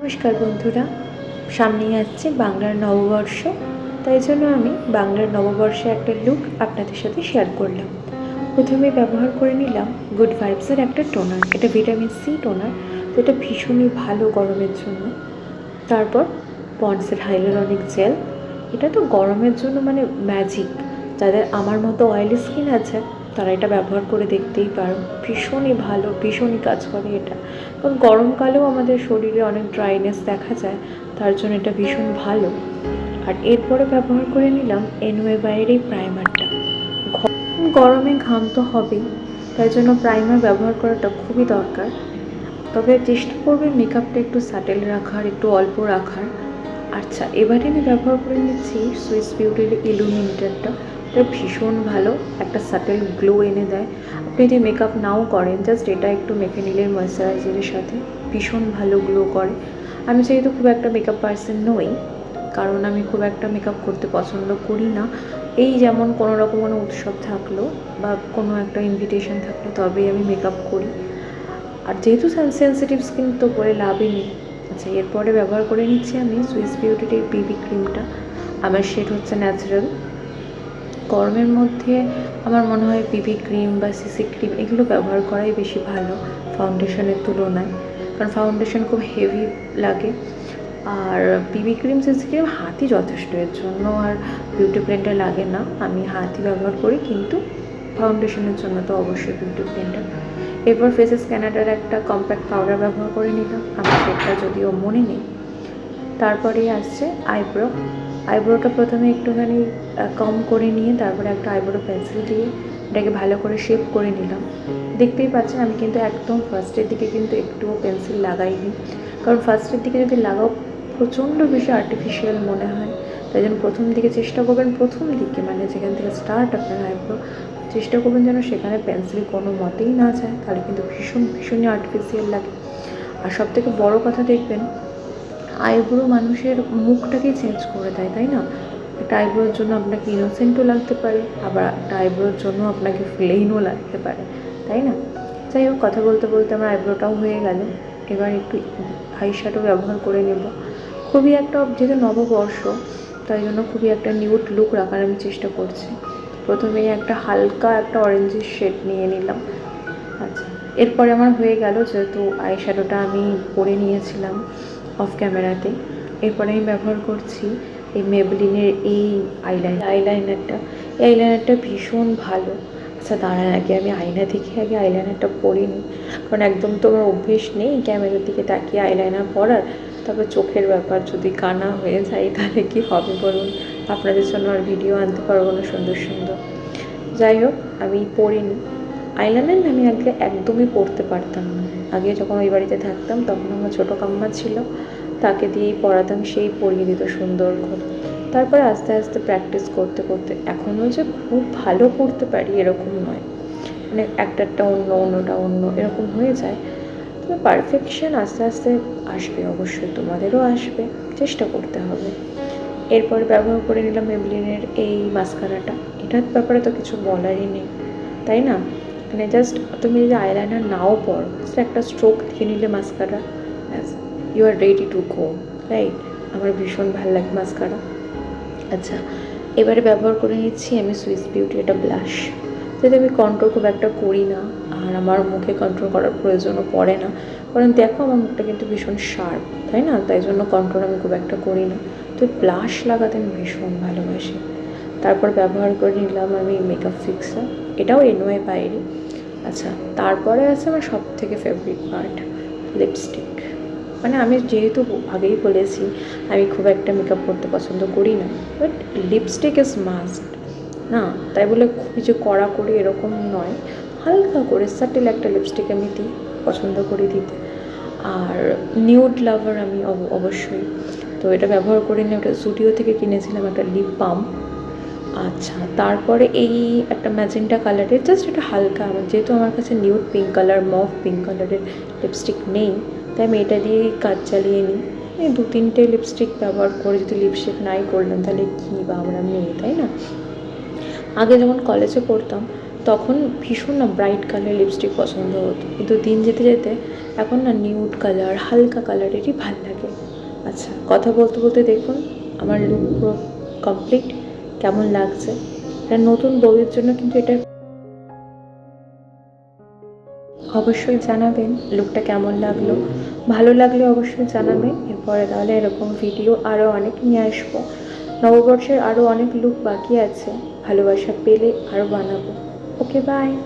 নমস্কার বন্ধুরা, সামনেই আসছে বাংলার নববর্ষ। তাই জন্য আমি বাংলার নববর্ষে একটা লুক আপনাদের সাথে শেয়ার করলাম। প্রথমে ব্যবহার করে নিলাম গুড ভাইবসের একটা টোনার। এটা ভিটামিন সি টোনার, যেটা ভীষণই ভালো গরমের জন্য। তারপর পন্ডসের হাইলোরনিক জেল, এটা তো গরমের জন্য মানে ম্যাজিক। যাদের আমার মতো অয়েলি স্কিন আছে তারা এটা ব্যবহার করে দেখতেই পারো, ভীষণই ভালো, ভীষণই কাজ করে এটা। কারণ গরমকালেও আমাদের শরীরে অনেক ড্রাইনেস দেখা যায়, তার জন্য এটা ভীষণ ভালো। আর এরপরে ব্যবহার করে নিলাম এনওয়েবাইয়ের এই প্রাইমারটা। গরমে ঘাম তো হবেই, তাই জন্য প্রাইমার ব্যবহার করাটা খুবই দরকার। তবে চেষ্টা করবে মেকআপটা একটু স্যাটেল রাখার, একটু অল্প রাখার। আচ্ছা, এবারে আমি ব্যবহার করে নিচ্ছি সুইস বিউটির ইলুমিনেটরটা। এটা ভীষণ ভালো, একটা স্যাটেল গ্লো এনে দেয়। আপনি যদি মেকআপ নাও করেন, জাস্ট এটা একটু মেখে নিলে ময়েশ্চারাইজারের সাথে ভীষণ ভালো গ্লো করে। আমি যেহেতু খুব একটা মেকআপ পার্সন নই, কারণ আমি খুব একটা মেকআপ করতে পছন্দ করি না। এই যেমন কোনো রকম কোনো উৎসব থাকলো বা কোনো একটা ইনভিটেশন থাকলো তবেই আমি মেকআপ করি। আর যেহেতু সেন্সিটিভ স্কিন তো করে লাভই নেই। আচ্ছা, এরপরে ব্যবহার করে নিচ্ছি আমি সুইস বিউটির এই বিবি ক্রিমটা। আমার শেড হচ্ছে ন্যাচারাল। গরমের মধ্যে আমার মনে হয় বিবি ক্রিম বা সিসি ক্রিম এগুলো ব্যবহার করাই বেশি ভালো ফাউন্ডেশনের তুলনায়, কারণ ফাউন্ডেশন খুব হেভি লাগে। আর বিবি ক্রিম সিসি ক্রিম হাতই যথেষ্ট এর জন্য, আর বিউটি ব্লেন্ডার লাগে না। আমি হাতই ব্যবহার করি, কিন্তু ফাউন্ডেশনের জন্য তো অবশ্যই বিউটি ব্লেন্ডার। এরপর ফেসেস ক্যানাডার একটা কম্প্যাক্ট পাউডার ব্যবহার করে নিলাম, আমার সেটা যদিও মনে নেই। তারপরেই আসছে আইব্রো। আইব্রোটা প্রথমে একটুখানি কম করে নিয়ে তারপরে একটা আইব্রো পেন্সিল দিয়ে এটাকে ভালো করে শেপ করে নিলাম। দেখতেই পাচ্ছেন আমি কিন্তু একদম ফার্স্টের দিকে কিন্তু একটুও পেন্সিল লাগাইনি, কারণ ফার্স্টের দিকে যদি লাগাও প্রচণ্ড বেশি আর্টিফিশিয়াল মনে হয়। তাই জন্য প্রথম দিকে চেষ্টা করবেন, প্রথম দিকে মানে যেখান থেকে স্টার্ট আপনার আইব্রো, চেষ্টা করবেন যেন সেখানে পেন্সিল কোনো মতেই না যায়, তাহলে কিন্তু ভীষণই আর্টিফিশিয়াল লাগে। আর সবথেকে বড় কথা দেখবেন, আইব্রো মানুষের মুখটাকেই চেঞ্জ করে দেয়, তাই না? একটা আইব্রোর জন্য আপনাকে ইনোসেন্টও লাগতে পারে, আবার একটা আইব্রোর জন্য আপনাকে প্লেইনও লাগতে পারে, তাই না? যাই হোক, কথা বলতে বলতে আমার আইব্রোটাও হয়ে গেল। এবার একটু আই শ্যাডো ব্যবহার করে নেব। খুবই একটা, যেহেতু নববর্ষ তাই জন্য খুবই একটা নিউড লুক রাখার আমি চেষ্টা করছি। প্রথমেই একটা হালকা একটা অরেঞ্জের শেড নিয়ে নিলাম। আচ্ছা, এরপরে আমার হয়ে গেল, যেহেতু আই শ্যাডোটা আমি পরে নিয়েছিলাম অফ ক্যামেরাতে। এরপরে আমি ব্যবহার করছি এই মেবলিনের এই আইলাইনারটা। এই আইলাইনারটা ভীষণ ভালো। আচ্ছা দাঁড়ান, আগে আমি আয়না দেখে আগে আইলাইনারটা পরে নিই, কারণ একদম তো আমার অভ্যেস নেই ক্যামেরার দিকে তাকিয়ে আইলাইনার পরার। তবে চোখের ব্যাপার, যদি কানা হয়ে যায় তাহলে কি হবে বলুন? আপনাদের জন্য আর ভিডিও আনতে পারবো না সুন্দর সুন্দর। যাই হোক, আমি পরে নিই। আইলাইনার আমি আগে একদমই পরতে পারতাম না। আগে যখন ওই বাড়িতে থাকতাম তখন আমার ছোটো কাম্মা ছিল, তাকে দিয়েই পড়াতাম, সেই পরিয়ে দিত সুন্দর করে। তারপরে আস্তে আস্তে প্র্যাকটিস করতে করতে এখনও যে খুব ভালো করতে পারি এরকম নয়, মানে একটা অন্য অন্যটা অন্য এরকম হয়ে যায়। তবে পারফেকশন আস্তে আস্তে আসবে, অবশ্যই তোমাদেরও আসবে, চেষ্টা করতে হবে। এরপর ব্যবহার করে নিলাম মেবলিনের এই মাস্কারাটা। এটার ব্যাপারে তো কিছু বলারই নেই, তাই না? মানে জাস্ট তুমি যদি আইলাইনার নাও পড়ো, জাস্ট একটা স্ট্রোক দিয়ে নিলে মাস্কারা, ব্যাস, you are ready to go, right? আমার ভীষণ ভালো লাগে মাস্কারা। আচ্ছা, এবারে ব্যবহার করে নিচ্ছি আমি সুইস বিউটি এটা ব্লাশ। যদি আমি কন্ট্রোল খুব একটা করি না, আর আমার মুখে কন্ট্রোল করার প্রয়োজনও পড়ে না, কারণ দেখো আমার মুখটা কিন্তু ভীষণ শার্প, তাই না? তাই জন্য কন্ট্রোল আমি খুব একটা করি না, তো ব্লাশ লাগাতে আমি ভীষণ ভালোবাসি। তারপর ব্যবহার করে নিলাম আমি মেকআপ ফিক্সার, এটাও এনওয়ে বাইরে। আচ্ছা, তারপরে আছে আমার সব থেকে ফেভারিট পার্ট, লিপস্টিক। মানে আমি যেহেতু আগেই বলেছি আমি খুব একটা মেকআপ করতে পছন্দ করি না, বাট লিপস্টিক ইজ মাস্ট না। তাই বলে খুবই যে কড়া করি এরকম নয়, হালকা করে সাটেল একটা লিপস্টিক আমি দিই, পছন্দ করি দিতে। আর নিউড লাভার আমি অবশ্যই, তো এটা ব্যবহার করে নিয়ে ওটা জুডিও থেকে কিনেছিলাম একটা লিপ বাম। আচ্ছা, তারপরে এই একটা ম্যাজেন্টা কালারের, জাস্ট এটা হালকা, আমার যেহেতু আমার কাছে nude pink colour, mauve pink কালারের লিপস্টিক নেই, তাই আমি এটা দিয়েই কাজ চালিয়ে নিই। এই 2-3টে লিপস্টিক ব্যবহার করে যদি লিপস্টিক নাই করলাম তাহলে কী বা আমরা মেয়ে, তাই না? আগে যখন কলেজে পড়তাম তখন ভীষণ না ব্রাইট কালার লিপস্টিক পছন্দ হতো, কিন্তু দিন যেতে যেতে এখন না নিউড কালার, হালকা কালারেরই ভাল লাগে। আচ্ছা, কথা বলতে বলতে দেখুন আমার লুক পুরো কমপ্লিট। কেমন লাগছে? এটা নতুন বউয়ের জন্য কিন্তু এটা অবশ্যই জানাবেন লুকটা কেমন লাগলো। ভালো লাগলে অবশ্যই জানাবেন। এরপরে তাহলে এরকম ভিডিও আরও অনেক নিয়ে আসবো। নববর্ষের আরও অনেক লুক বাকি আছে, ভালোবাসা পেলে আরও বানাবো। ওকে, বাই।